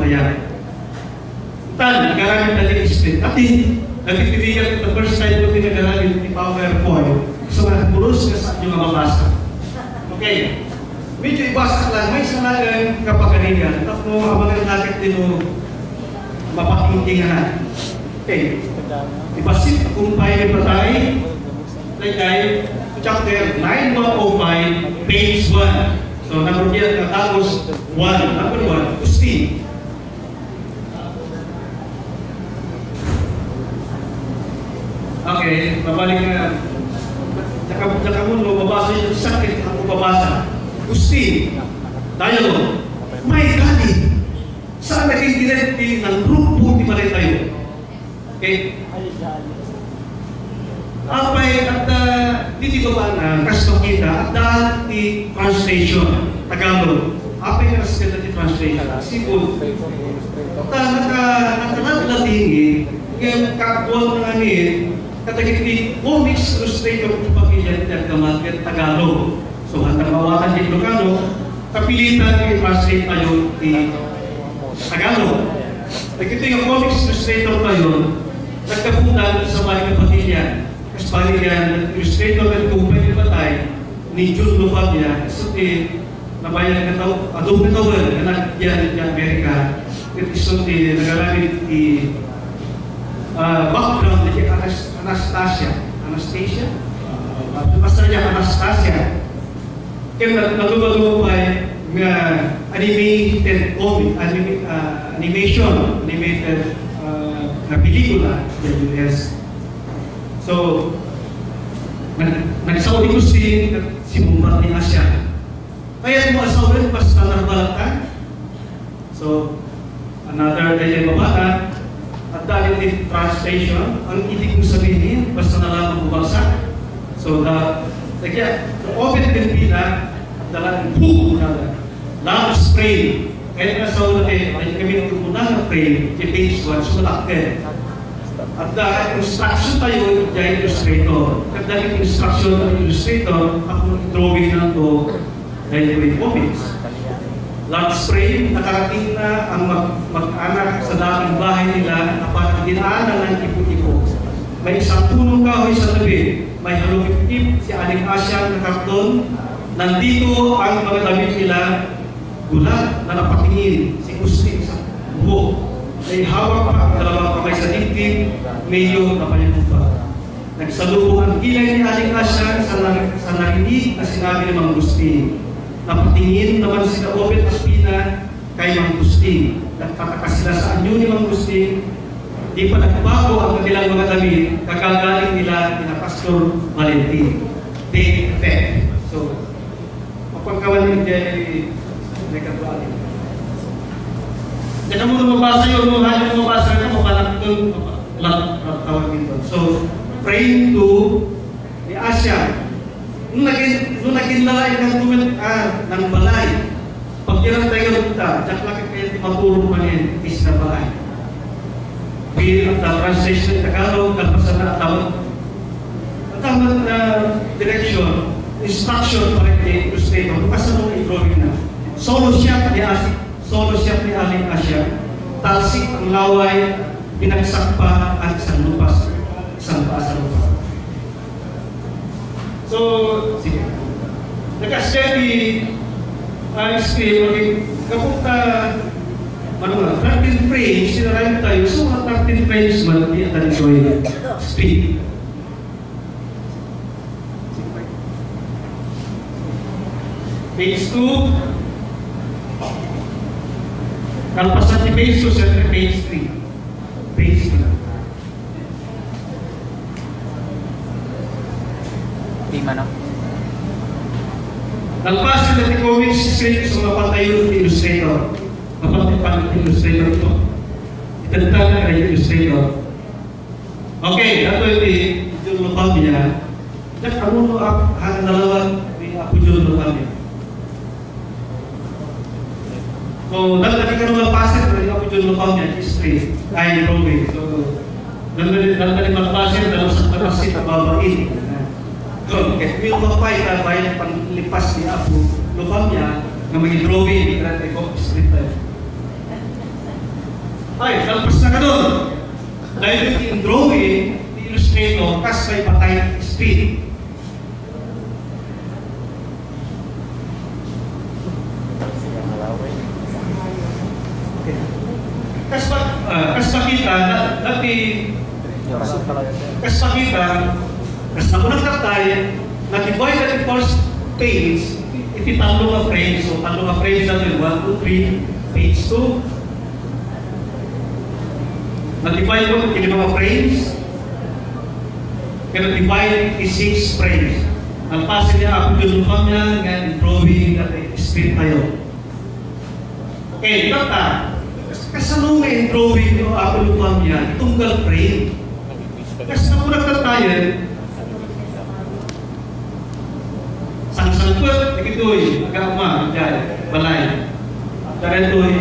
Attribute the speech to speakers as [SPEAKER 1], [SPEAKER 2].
[SPEAKER 1] pahayag. Tan, nag-aramid na din street. At nagpipiligan the first time ko pinag-aramid ni PowerPoint. So, pulos ka sa inyong mabasa. Okay. Medyo ibasa lang. May salagang kapagalingan. Tapos mo, abangan natin din mo mapatingtingan. Okay. Ibasit kung tayo pa tayo. Like chapter 9105, page 1. So, number 1, tapos 1. Number 1, Gusti. Okay, babalik na. Tsaka mo, mababasa yung sakit ang mababasa. Gusti, tayo, may gani. Saan naging directive ng grupo di ba rin tayo? Okay? Apay at dito ba na kasto kita at dati translation Tagalog. Apay na kasi dati translation. Sipod. Nakalaglatingin yung kakbuan ng angin katagiti comics illustrator ng pagkilyan at kamakit Tagalog. So hantang mawakan di Ilocano kapilitan i-translate tayo di Tagalog. Nagkito yung comics illustrator tayo nagkapuntan sa bahay ng pagkilyan. Pagkilyan, illustrator at kumpay pa tayo ni June Lufabia, so nabayan na adong katawan na nagyan ng Amerika, ito so nagalamit di background ni Anastasia. Basta niya Anastasia. Kaya natulog-tulog nga animated comic, animation, animated na pelikula sa US. So, nagsauli ko si Mumbat ni Asya. Kaya mo asawin, basta narbalatan. So, another day babata. At dahil din translation, ang ibig kong sabihin, basta nalaman mo bagsak. So, the open can be na, dalang boom, love spray. Kaya nasaw natin, ay kami ng tumunang frame, yung page 1, sumalakit. At dahil instruction tayo dahil illustrator. At dahil instruction ng illustrator, ako drawing na ito dahil yung comics. Love spray, nakarating na ang mag-anak sa dating bahay nila na parang dinaanan ng ipo-ipo. May isang punong kahoy sa tabi. May halumipip si Aling Asya na karton. Nandito ang mga damit nila gulat na napatingin si Gusti sa buhok. Ay hawak pa ang dalawang kamay sa dibdib, medyo napayanupa. Nagsalubong ang kilay ni Aling Asya sa narinig na sinabi ni Mang Gusti. Napatingin naman sila Obed Aspina kay Mang Gusti. Nagtataka sila sa anyo ni Mang Gusti. Di pa nagbago ang kanilang mga damit, kakagaling nila ni Pastor Valentin. They effect. So, mapagkawan din may katualin. Kaya mo mabasa yun, hanyang mabasa ka, mapanak doon, tawagin doon. So, praying to ni Asya. Nung naginlalay ng tuwid ng balay, pag kirang tayo nagpunta, diyak lakit kayo matulong man yan, is na balay. Bilang ang translation ng Tagalog, kalpasan na ang tawag na direction, instruction para kay illustrator, kasan mo i-drawing na. Solo siya ni Aling Asya, talsik ang laway, pinagsak pa at isang lupas, isang paasa lupas. So, sige. Nag-steady screen, kapunta, 13 frames, sinarayin tayo, so 13 frames man, di at enjoy speed. Page 2. Kalpasan ni page 2, siyempre page 3. Page 3. Di man ako. Kalpasan natin comics script sa mga patayo ng illustrator. Kapag illustrator ito. Itanda na kayo illustrator. Okay, ito yung Jun Lufabia. Nag-amuno ang dalawa ni Apo Jun Lufabia. So, dahil ka naman pasir, pero ako dyan Lufabia, history, ay drawing. So, dahil magpasir, dahil sa panasit na babain. So, kahit may umapay ka, bayan panlipas ni Apo Lufabia, na may drawing, hindi ka natin ko, history tayo. Ay, kalpas na ka doon. Dahil in drawing, the illustrator, kas may patay speed. Kas makita, kas nakunang katay, na-divide at first page, iti tatlong nga frames. So, tatlong nga frames natin, 1, 2, 3, page 2. Na-divide mo iti mga frames, kaya na-divide iti 6 frames. Ang pasin niya, ako yung niya, nga drawing at speed tayo. Okay, ito kasanong may drawing yung ako yung niya, tunggal frame. Kasi nakunang katay, sang-sangkot, ikito'y agama, balay. Dari ito'y